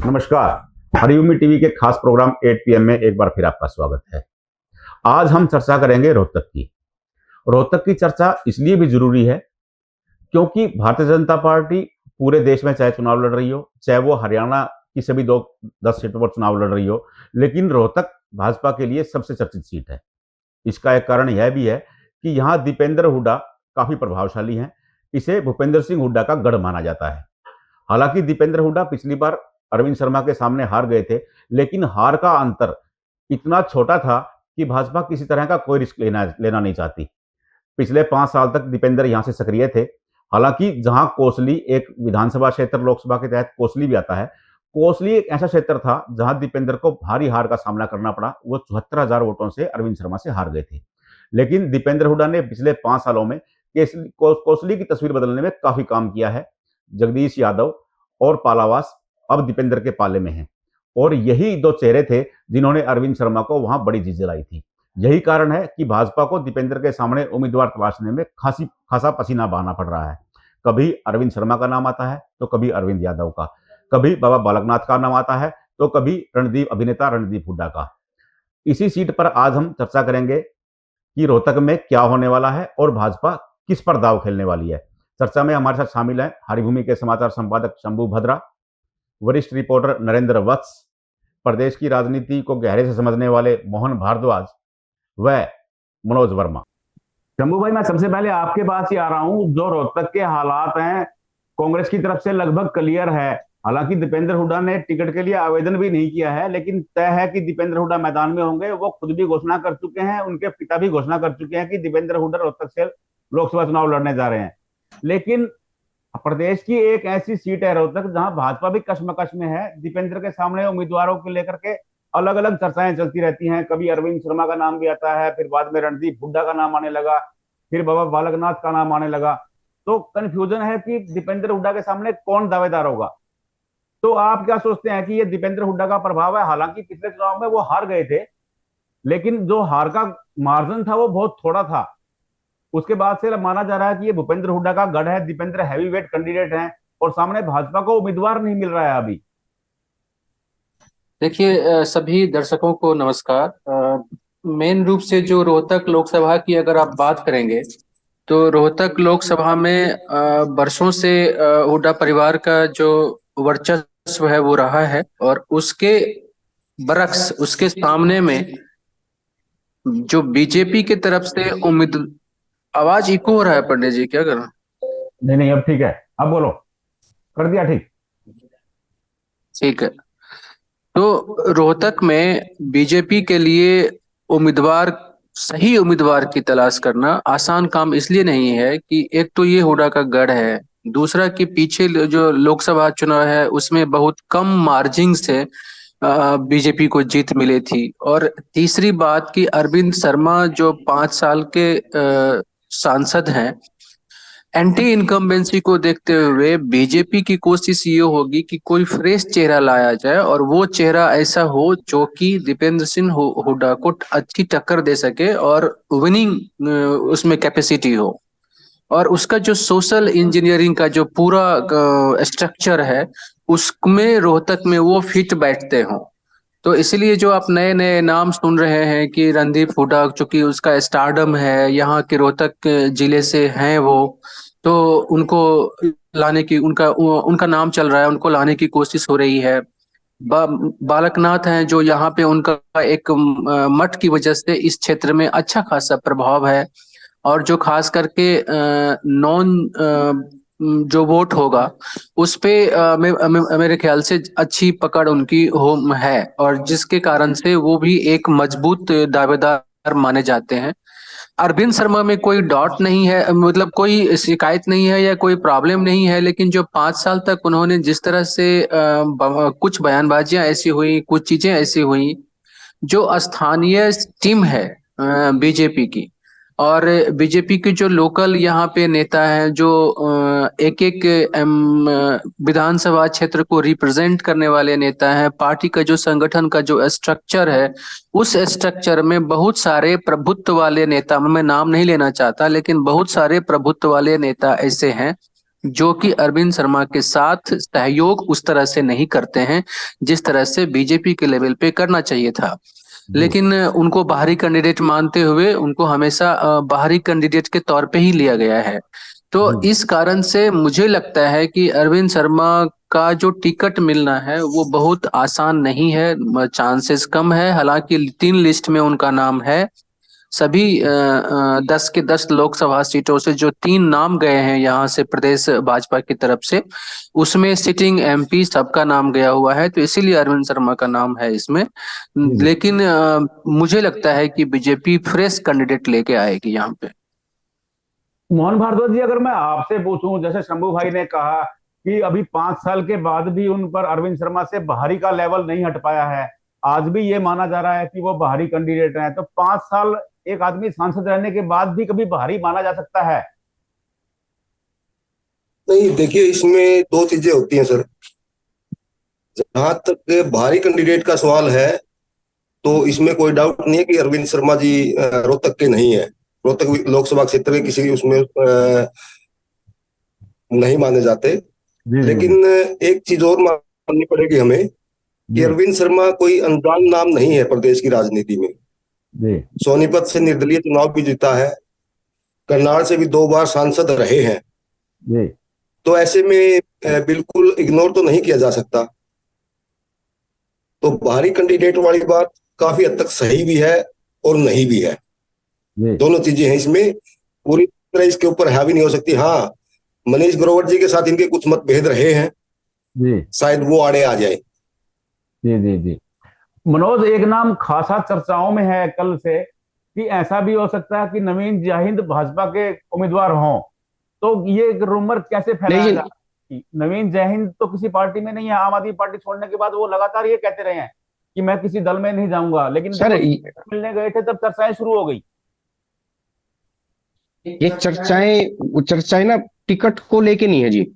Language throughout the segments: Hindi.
नमस्कार। हरिओमी टीवी के खास प्रोग्राम 8 PM में एक बार फिर आपका स्वागत है। आज हम चर्चा करेंगे रोहतक की। रोहतक की चर्चा इसलिए भी जरूरी है क्योंकि भारतीय जनता पार्टी पूरे देश में चाहे चुनाव लड़ रही हो, चाहे वो हरियाणा की सभी 10 सीटों पर चुनाव लड़ रही हो, लेकिन रोहतक भाजपा के लिए सबसे चर्चित सीट है। इसका एक कारण यह भी है कि यहाँ दीपेंद्र हुड्डा काफी प्रभावशाली हैं। इसे भूपेंद्र सिंह हुड्डा का गढ़ माना जाता है। हालांकि दीपेंद्र हुड्डा पिछली बार अरविंद शर्मा के सामने हार गए थे, लेकिन हार का अंतर इतना छोटा था कि भाजपा किसी तरह का कोई रिस्क लेना नहीं चाहती। पिछले 5 साल तक दीपेंद्र यहां से सक्रिय थे। हालांकि जहां कोसली एक विधानसभा क्षेत्र लोकसभा के तहत कोसली भी आता है, कोसली एक ऐसा क्षेत्र था जहां दीपेंद्र को भारी हार का सामना करना पड़ा। वो 74,000 वोटों से अरविंद शर्मा से हार गए थे। लेकिन दीपेंद्र हुड्डा ने पिछले 5 सालों में कोसली की तस्वीर बदलने में काफी काम किया है। जगदीश यादव और पालावास अब दीपेंद्र के पाले में हैं, और यही 2 चेहरे थे जिन्होंने अरविंद शर्मा को वहां बड़ी जीत दिलाई थी। यही कारण है कि भाजपा को दीपेंद्र के सामने उम्मीदवार तलाशने में खासा पसीना बहाना पड़ रहा है। कभी अरविंद शर्मा का नाम आता है तो कभी अरविंद यादव का, कभी बाबा बालकनाथ का नाम आता है तो कभी अभिनेता रणदीप हुड्डा का। इसी सीट पर आज हम चर्चा करेंगे कि रोहतक में क्या होने वाला है और भाजपा किस पर दाव खेलने वाली है। चर्चा में हमारे साथ शामिल हैं हरिभूमि के समाचार संपादक शंभू भद्रा, वरिष्ठ रिपोर्टर नरेंद्र वत्स, प्रदेश की राजनीति को गहरे से समझने वाले मोहन भारद्वाज व मनोज वर्मा। शंभू भाई, मैं सबसे पहले आपके पास ही आ रहा हूं। जो रोहतक के हालात हैं, कांग्रेस की तरफ से लगभग क्लियर है। हालांकि दीपेंद्र हुड्डा ने टिकट के लिए आवेदन भी नहीं किया है, लेकिन तय है कि दीपेंद्र हुड्डा मैदान में होंगे। वो खुद भी घोषणा कर चुके हैं, उनके पिता भी घोषणा कर चुके हैं कि दीपेंद्र हुड्डा रोहतक से लोकसभा चुनाव लड़ने जा रहे हैं। लेकिन प्रदेश की एक ऐसी सीट है रोहतक जहां भाजपा भी कश्मकश में है। दीपेंद्र के सामने उम्मीदवारों को लेकर के अलग अलग चर्चाएं चलती रहती हैं। कभी अरविंद शर्मा का नाम भी आता है, फिर बाद में रणदीप हुड्डा का नाम आने लगा, फिर बाबा बालकनाथ का नाम आने लगा। तो कंफ्यूजन है कि दीपेंद्र हुड्डा के सामने कौन दावेदार होगा। तो आप क्या सोचते हैं कि ये दीपेंद्र हुड्डा का प्रभाव है? हालांकि पिछले चुनाव में वो हार गए थे, लेकिन जो हार का मार्जिन था वो बहुत थोड़ा था। उसके बाद से माना जा रहा है कि ये भूपेंद्र हुड्डा का गढ़ है। दीपेंद्र हैवीवेट कैंडिडेट हैं और सामने भाजपा को उम्मीदवार नहीं मिल रहा है अभी। देखिए, सभी दर्शकों को नमस्कार। मेन रूप से जो रोहतक लोकसभा की अगर आप बात करेंगे तो रोहतक लोकसभा में वर्षों से हुड्डा परिवार का जो वर्चस्व है वो रहा है, और उसके बरक्स उसके सामने में जो बीजेपी की तरफ से उम्मीद। आवाज इको हो रहा है पंडित जी, क्या कर रहा? नहीं नहीं, अब ठीक है, अब बोलो। कर दिया ठीक। ठीक है। तो रोहतक में बीजेपी के लिए उम्मीदवार, सही उम्मीदवार की तलाश करना आसान काम इसलिए नहीं है कि एक तो ये हुड्डा का गढ़ है, दूसरा कि पीछे जो लोकसभा चुनाव है उसमें बहुत कम मार्जिन से बीजेपी को जीत मिली थी, और तीसरी बात कि अरविंद शर्मा जो 5 साल के सांसद हैं, एंटी इनकम्बेंसी को देखते हुए बीजेपी की कोशिश ये होगी कि कोई फ्रेश चेहरा लाया जाए, और वो चेहरा ऐसा हो जो कि दीपेंद्र सिंह हुड्डा को अच्छी टक्कर दे सके और विनिंग उसमें कैपेसिटी हो, और उसका जो सोशल इंजीनियरिंग का जो पूरा स्ट्रक्चर है उसमें रोहतक में वो फिट बैठते हों। तो इसलिए जो आप नए नए नाम सुन रहे हैं कि रणदीप हुड्डा, चूंकि उसका स्टारडम है, यहाँ के रोहतक जिले से हैं वो, तो उनको लाने की उनका नाम चल रहा है, उनको लाने की कोशिश हो रही है। बालकनाथ हैं जो यहाँ पे उनका एक मठ की वजह से इस क्षेत्र में अच्छा खासा प्रभाव है, और जो खास करके नॉन जो वोट होगा उस पे मेरे ख्याल से अच्छी पकड़ उनकी हो है, और जिसके कारण से वो भी एक मजबूत दावेदार माने जाते हैं। अरविंद शर्मा में कोई डाउट नहीं है, मतलब कोई शिकायत नहीं है या कोई प्रॉब्लम नहीं है, लेकिन जो 5 साल तक उन्होंने जिस तरह से कुछ बयानबाजियां ऐसी हुई, कुछ चीजें ऐसी हुई, जो स्थानीय टीम है बीजेपी की, और बीजेपी के जो लोकल यहाँ पे नेता हैं जो एक एक विधानसभा क्षेत्र को रिप्रेजेंट करने वाले नेता हैं, पार्टी का जो संगठन का जो स्ट्रक्चर है उस स्ट्रक्चर में बहुत सारे प्रभुत्व वाले नेता, मैं नाम नहीं लेना चाहता, लेकिन बहुत सारे प्रभुत्व वाले नेता ऐसे हैं जो कि अरविंद शर्मा के साथ सहयोग उस तरह से नहीं करते हैं जिस तरह से बीजेपी के लेवल पे करना चाहिए था। जी लेकिन उनको बाहरी कैंडिडेट मानते हुए उनको हमेशा बाहरी कैंडिडेट के तौर पे ही लिया गया है। तो जी इस कारण से मुझे लगता है कि अरविंद शर्मा का जो टिकट मिलना है वो बहुत आसान नहीं है, चांसेस कम है। हालांकि 3 लिस्ट में उनका नाम है। सभी 10 के 10 लोकसभा सीटों से जो 3 नाम गए हैं यहाँ से प्रदेश भाजपा की तरफ से, उसमें सिटिंग एमपी सबका नाम गया हुआ है, तो इसीलिए अरविंद शर्मा का नाम है इसमें। जी लेकिन मुझे लगता है कि बीजेपी फ्रेश कैंडिडेट लेके आएगी यहाँ पे। मोहन भारद्वाज जी, अगर मैं आपसे पूछूं, जैसे शंभू भाई ने कहा कि अभी 5 साल के बाद भी उन पर अरविंद शर्मा से बाहरी का लेवल नहीं हट पाया है, आज भी ये माना जा रहा है कि वो बाहरी कैंडिडेट हैं, तो 5 साल एक आदमी सांसद रहने के बाद भी कभी बाहरी माना जा सकता है? नहीं, देखिए इसमें दो चीजें होती हैं सर। जहां तक बाहरी कैंडिडेट का सवाल है तो इसमें कोई डाउट नहीं है कि अरविंद शर्मा जी रोहतक के नहीं है, रोहतक लोकसभा क्षेत्र के किसी उसमें नहीं माने जाते। जी जी लेकिन एक चीज और माननी पड़ेगी हमें कि जी अरविंद शर्मा कोई अनजान नाम नहीं है प्रदेश की राजनीति में। जी सोनीपत से निर्दलीय चुनाव भी जीता है, करनाल से भी 2 बार सांसद रहे हैं। जी तो ऐसे में बिल्कुल इग्नोर तो नहीं किया जा सकता। तो बाहरी कैंडिडेट वाली बात काफी हद तक सही भी है और नहीं भी है। जी दोनों चीजें हैं इसमें, पूरी तरह इसके ऊपर हावी नहीं हो सकती। हाँ, मनीष ग्रोवर जी के साथ इनके कुछ मतभेद रहे हैं, जी शायद वो आड़े आ जाए। जी जी जी मनोज, एक नाम खासा चर्चाओं में है कल से कि ऐसा भी हो सकता है कि नवीन जयहिंद भाजपा के उम्मीदवार हों। तो ये रूमर कैसे फैलाया नहीं जा रहा है कि नवीन जयहिंद तो किसी पार्टी में नहीं है? आम आदमी पार्टी छोड़ने के बाद वो लगातार ये कहते रहे हैं कि मैं किसी दल में नहीं जाऊंगा, लेकिन जब सर, वो मिलने गए थे तब चर्चाएं शुरू हो गई। ये चर्चाएं चर्चाएं ना टिकट को लेके नहीं है जी। ये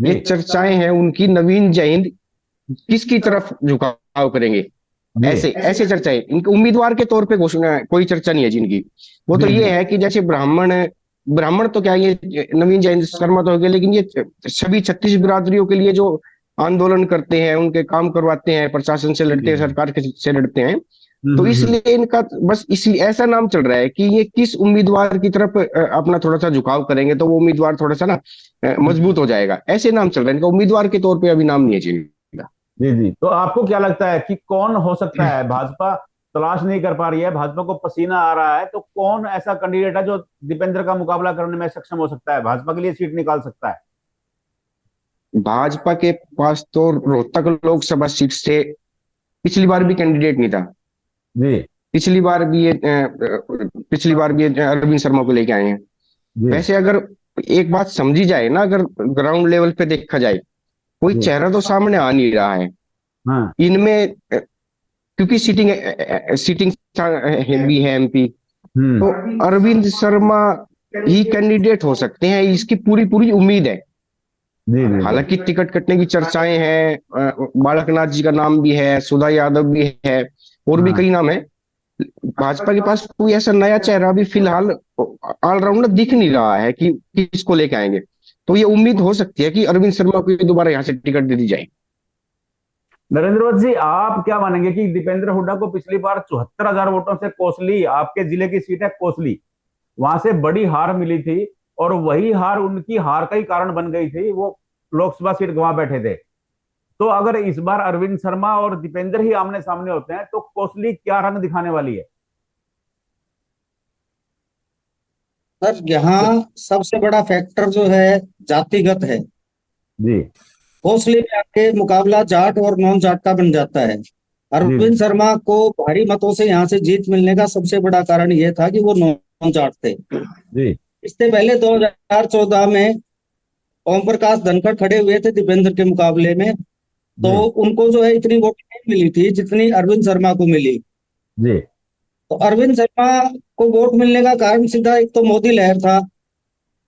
जी चर्चाएं हैं उनकी नवीन जयहिंद किसकी तरफ झुकाव करेंगे, जी ऐसे ऐसे चर्चाएं। इनके उम्मीदवार के तौर पे घोषणा, कोई चर्चा नहीं है जिनकी। वो तो जी ये जी है कि जैसे ब्राह्मण, ब्राह्मण तो क्या, ये नवीन जयंत शर्मा तो हो गए, लेकिन ये सभी 36 बिरादरियों के लिए जो आंदोलन करते हैं, उनके काम करवाते हैं, प्रशासन से लड़ते हैं, जी सरकार से लड़ते हैं। हम्म तो हम्म हम्म, इसलिए इनका बस इसी ऐसा नाम चल रहा है कि ये किस उम्मीदवार की तरफ अपना थोड़ा सा झुकाव करेंगे तो वो उम्मीदवार थोड़ा सा ना हम्म। मजबूत हो जाएगा, ऐसे नाम चल रहा है इनका। उम्मीदवार के तौर पे अभी नाम नहीं है जी इनका। जी जी तो आपको क्या लगता है कि कौन हो सकता है? भाजपा तलाश नहीं कर पा रही है, भाजपा को पसीना आ रहा है, तो कौन ऐसा कैंडिडेट है जो दीपेंद्र का मुकाबला करने में सक्षम हो सकता है, भाजपा के लिए सीट निकाल सकता है? भाजपा के पास तो रोहतक लोकसभा सीट से पिछली बार भी कैंडिडेट नहीं था। जी पिछली बार भी ये अरविंद शर्मा को लेके आए हैं। जी वैसे अगर एक बात समझी जाए ना, अगर ग्राउंड लेवल पे देखा जाए, कोई जी चेहरा तो सामने आ नहीं रहा है हाँ इनमें, क्योंकि सीटिंग सीटिंग भी है एमपी। तो अरविंद शर्मा ही कैंडिडेट हो सकते हैं, इसकी पूरी पूरी उम्मीद है। जी जी जी हालांकि टिकट कटने की चर्चाएं हैं, बालकनाथ जी का नाम भी है, सुधा यादव भी है, और भी हाँ कई नाम है। भाजपा के पास कोई ऐसा नया चेहरा भी फिलहाल ऑलराउंडर दिख नहीं रहा है कि किसको लेके आएंगे। तो ये उम्मीद हो सकती है कि अरविंद शर्मा को दोबारा यहाँ से टिकट दे दी जाए। नरेंद्र वत्स जी, आप क्या मानेंगे कि दीपेंद्र हुड्डा को पिछली बार 74,000 वोटों से कोसली, आपके जिले की सीट है कोसली, वहां से बड़ी हार मिली थी, और वही हार उनकी हार का ही कारण बन गई थी, वो लोकसभा सीट गंवा बैठे थे। तो अगर इस बार अरविंद शर्मा और दीपेंद्र ही आमने सामने होते हैं तो कोसली क्या रंग दिखाने वाली है? सर, यहाँ सबसे बड़ा फैक्टर जो है जातिगत है। जी कोसली में आके मुकाबला जाट और नॉन जाट का बन जाता है। जी अरविंद शर्मा को भारी मतों से यहाँ से जीत मिलने का सबसे बड़ा कारण यह था कि वो नॉन जाट थे। जी इससे पहले 2014 में ओम प्रकाश धनखड़ खड़े हुए थे दीपेंद्र के मुकाबले में, तो जी उनको जो है इतनी वोट नहीं मिली थी जितनी अरविंद शर्मा को मिली। जी तो अरविंद शर्मा को वोट मिलने का कारण सीधा एक तो मोदी लहर था,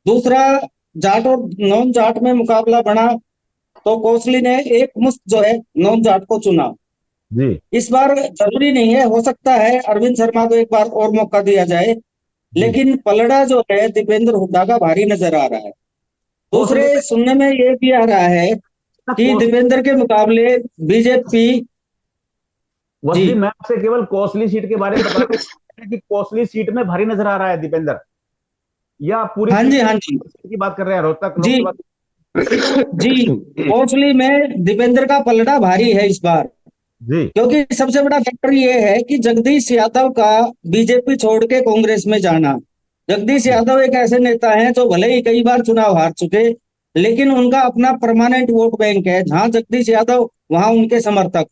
दूसरा जाट और नॉन जाट में मुकाबला बना तो कोसली ने एक मुश्त जो है नॉन जाट को चुना। जी इस बार जरूरी नहीं है, हो सकता है अरविंद शर्मा को एक बार और मौका दिया जाए, जी लेकिन पलड़ा जो है दीपेंद्र हुड्डा का भारी नजर आ रहा है। दूसरे सुनने में ये भी आ रहा है कि दीपेंद्र के मुकाबले बीजेपी वसली, जी मैं आपसे केवल कोसली सीट के बारे में बता रहा हूं कि कोसली सीट में भारी नजर आ रहा है दीपेंद्र, या पूरी हाँ जी हाँ जी सीट की बात कर रहे हैं रोहतक जी लोकसभा? जी कोचली में दीपेंद्र का पलड़ा भारी है इस बार, जी क्योंकि सबसे बड़ा फैक्टर ये है कि जगदीश यादव का बीजेपी छोड़ के कांग्रेस में जाना। जगदीश यादव एक ऐसे नेता हैं जो भले ही कई बार चुनाव हार चुके, लेकिन उनका अपना परमानेंट वोट बैंक है, जहां जगदीश यादव वहां उनके समर्थक।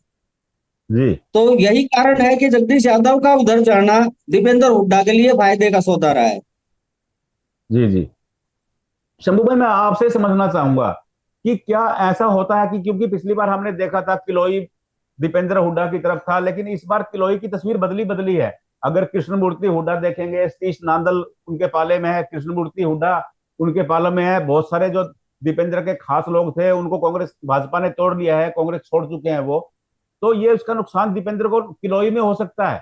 जी तो यही कारण है कि जगदीश यादव का उधर जाना दीपेंद्र हुड्डा के लिए फायदे का सौदा रहा है। जी जी शंभू भाई, मैं आपसे समझना चाहूंगा कि क्या ऐसा होता है कि क्योंकि पिछली बार हमने देखा था किलोई दीपेंद्र हुड्डा की तरफ था, लेकिन इस बार किलोई की तस्वीर बदली बदली है। अगर कृष्णमूर्ति हुड्डा देखेंगे, सतीश नांदल उनके पाले में है, कृष्णमूर्ति हुड्डा उनके पाले में है, बहुत सारे जो दीपेंद्र के खास लोग थे उनको कांग्रेस भाजपा ने तोड़ लिया है, कांग्रेस छोड़ चुके हैं वो। तो ये उसका नुकसान दीपेंद्र को किलोई में हो सकता है।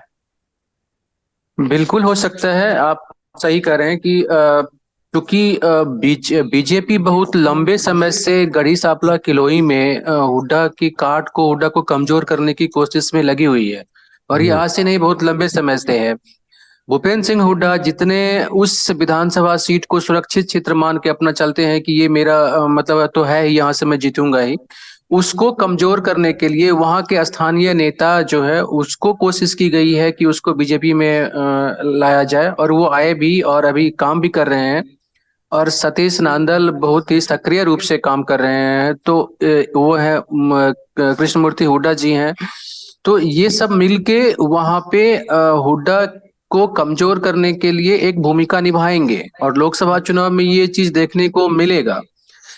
बिल्कुल हो सकता है, आप सही कह रहे हैं कि क्योंकि बीजेपी बहुत लंबे समय से गढ़ी सांपला किलोई में हुड्डा को कमजोर करने की कोशिश में लगी हुई है, और ये जी आज से नहीं, बहुत लंबे समय से है। भूपेंद्र सिंह हुड्डा जितने उस विधानसभा सीट को सुरक्षित क्षेत्र मान के अपना चलते हैं कि ये मेरा मतलब तो है ही, यहाँ से मैं जीतूंगा ही, उसको कमजोर करने के लिए वहां के स्थानीय नेता जो है उसको कोशिश की गई है कि उसको बीजेपी में लाया जाए, और वो आए भी और अभी काम भी कर रहे हैं। और सतीश नांदल बहुत ही सक्रिय रूप से काम कर रहे हैं। तो वो है कृष्णमूर्ति हुड्डा जी हैं। तो ये सब मिलके वहां पे हुड्डा को कमजोर करने के लिए एक भूमिका निभाएंगे, और लोकसभा चुनाव में ये चीज देखने को मिलेगा।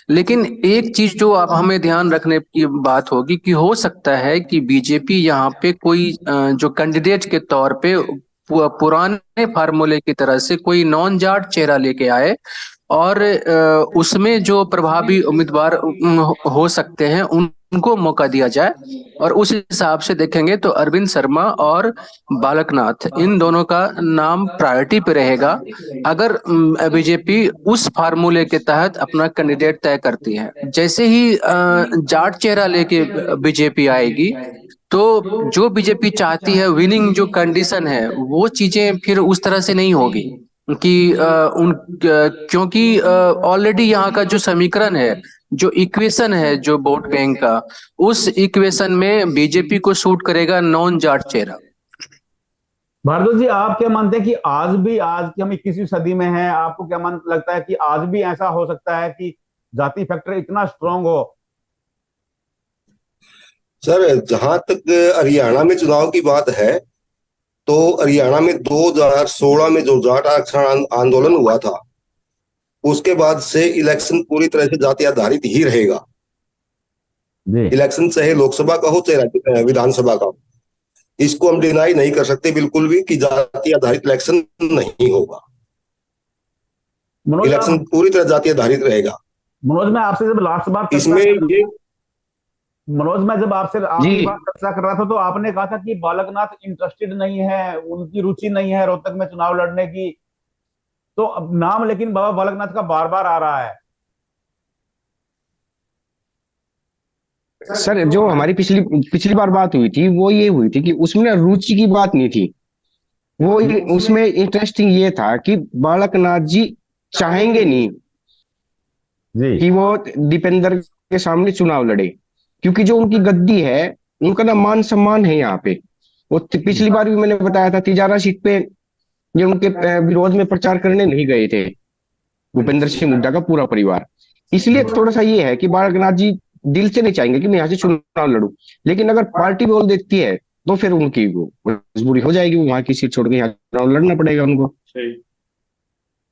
लेकिन एक चीज जो आप हमें ध्यान रखने की बात होगी कि हो सकता है कि बीजेपी यहाँ पे कोई जो कैंडिडेट के तौर पे पुराने फार्मूले की तरह से कोई नॉन जाट चेहरा लेके आए, और उसमें जो प्रभावी उम्मीदवार हो सकते हैं उनको मौका दिया जाए। और उस हिसाब से देखेंगे तो अरविंद शर्मा और बालकनाथ, इन दोनों का नाम प्रायोरिटी पे रहेगा अगर बीजेपी उस फार्मूले के तहत अपना कैंडिडेट तय करती है। जैसे ही जाट चेहरा लेके बीजेपी आएगी, तो जो बीजेपी चाहती है विनिंग जो कंडीशन है वो चीजें फिर उस तरह से नहीं होगी कि क्योंकि ऑलरेडी यहाँ का जो समीकरण है, जो इक्वेशन है जो वोट बैंक का, उस इक्वेशन में बीजेपी को सूट करेगा नॉन जाट चेहरा। भारद्वाज जी, आप क्या मानते हैं कि आज की हम 21वीं सदी में हैं, आपको क्या मान लगता है कि आज भी ऐसा हो सकता है कि जाति फैक्टर इतना स्ट्रांग हो? सर, जहां तक हरियाणा में चुनाव की बात है, तो हरियाणा में 2016 में जो जाट आरक्षण आंदोलन हुआ था, उसके बाद से इलेक्शन पूरी तरह से जाति आधारित ही रहेगा। जी इलेक्शन चाहे लोकसभा का हो चाहे विधानसभा का हो, इसको हम डिनाई नहीं कर सकते बिल्कुल भी कि जाति आधारित इलेक्शन नहीं होगा। मनोज, इलेक्शन पूरी तरह जाति आधारित रहेगा। मनोज, मैं आपसे जब लास्ट बार इसमें ये मनोज, मैं जब आपसे जी आखिरी बार चर्चा कर रहा था तो आपने कहा था कि बालकनाथ इंटरेस्टेड नहीं है, उनकी रुचि नहीं है रोहतक में चुनाव लड़ने की। तो अब नाम लेकिन बाबा बालकनाथ का बार बार आ रहा है। सर, जो हमारी पिछली पिछली बार बात हुई थी वो ये हुई थी कि उसमें ना रुचि की बात नहीं थी। उसमें इंटरेस्टिंग ये था कि बालकनाथ जी चाहेंगे नहीं जी कि वो दीपेंद्र के सामने चुनाव लड़े, क्योंकि जो उनकी गद्दी है, उनका ना मान सम्मान है यहाँ पे। वो पिछली बार भी मैंने बताया था, तिजारा सीट पे ये उनके विरोध में प्रचार करने नहीं गए थे भूपेंद्र सिंह हुड्डा का पूरा परिवार। इसलिए थोड़ा सा ये है कि बालकनाथ जी दिल से नहीं चाहेंगे कि मैं यहाँ से चुनाव लड़ूं, लेकिन अगर पार्टी बोल देती है तो फिर उनकी वो मजबूरी हो जाएगी, वहां की सीट छोड़ के यहाँ चुनाव लड़ना पड़ेगा उनको।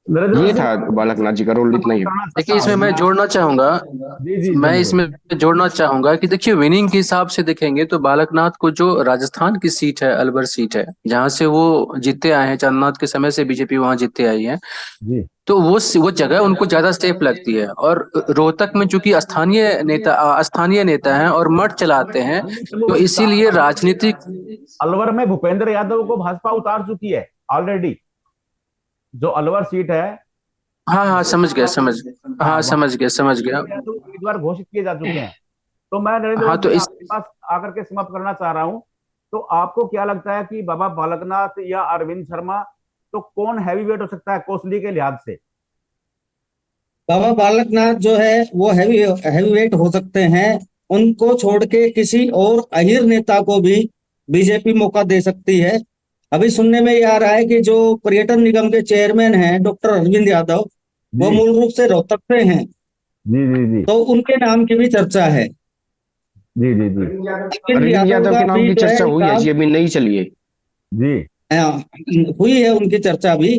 ये था बालकनाथ जी का रोल, इतना ही। देखिए, इसमें मैं जोड़ना चाहूंगा जी जी मैं जरूर। इसमें जोड़ना चाहूंगा कि देखिए, विनिंग के हिसाब से देखेंगे तो बालकनाथ को जो राजस्थान की सीट है, अलवर सीट है, जहां से वो जीतते आए हैं, चंद्रनाथ के समय से बीजेपी वहां जीतते आई है, जी तो वो जगह उनको ज्यादा सेफ लगती है। और रोहतक में चूंकि स्थानीय नेता हैं और मठ चलाते हैं, तो इसीलिए राजनीतिक अलवर में भूपेंद्र यादव को भाजपा उतार चुकी है ऑलरेडी। जो अलवर सीट है हाँ हाँ समझ गया समझ गया। तो उम्मीदवार घोषित किए जा चुके हैं। तो मैं नरेंद्र हाँ तो मोदी इस आपके पास आकर के समाप्त करना चाह रहा हूं। तो आपको क्या लगता है कि बाबा बालकनाथ या अरविंद शर्मा, तो कौन हैवी वेट हो सकता है कौशली के लिहाज से? बाबा बालकनाथ जो है वो हैवी वेट हो सकते हैं। उनको छोड़ के किसी और अहीर नेता को भी बीजेपी मौका दे सकती है। अभी सुनने में ये आ रहा है कि जो पर्यटन निगम के चेयरमैन हैं डॉक्टर अरविंद यादव, वो जी मूल रूप से रोहतक से हैं, जी जी जी तो उनके नाम की भी चर्चा है। जी जी जी अरविंद अरविंद यादव यादव का के नाम भी की जो है चर्चा हुई है काम जी, अभी नहीं चली है। जी हुई है, उनकी चर्चा भी।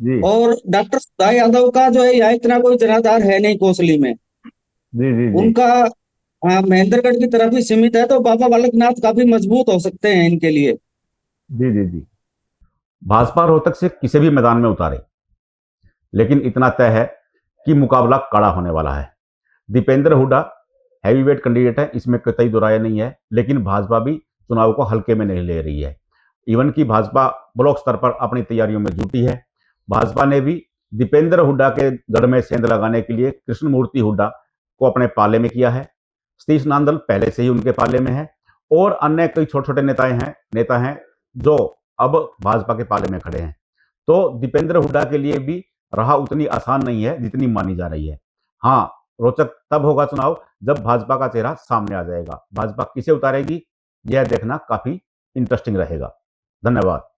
जी और डॉक्टर सुधा यादव का जो है यहाँ इतना कोई जनाधार है नहीं कोसली में। जी जी जी उनका महेंद्रगढ़ की तरफ ही सीमित है, तो बाबा बालकनाथ काफी मजबूत हो सकते हैं इनके लिए। जी जी जी भाजपा रोहतक से किसी भी मैदान में उतारे, लेकिन इतना तय है कि मुकाबला कड़ा होने वाला है। दीपेंद्र हुड्डा हैवीवेट कैंडिडेट है, इसमें कतई दो राय नहीं है, लेकिन भाजपा भी चुनाव को हल्के में नहीं ले रही है। इवन की भाजपा ब्लॉक स्तर पर अपनी तैयारियों में जुटी है। भाजपा ने भी दीपेंद्र हुड्डा के गढ़ में सेंध लगाने के लिए कृष्णमूर्ति हुड्डा को अपने पाले में किया है। सतीश नांदल पहले से ही उनके पाले में है, और अन्य कई छोटे छोटे नेता हैं जो अब भाजपा के पाले में खड़े हैं। तो दीपेंद्र हुड्डा के लिए भी राह उतनी आसान नहीं है जितनी मानी जा रही है। हाँ, रोचक तब होगा चुनाव जब भाजपा का चेहरा सामने आ जाएगा। भाजपा किसे उतारेगी, यह देखना काफी इंटरेस्टिंग रहेगा। धन्यवाद।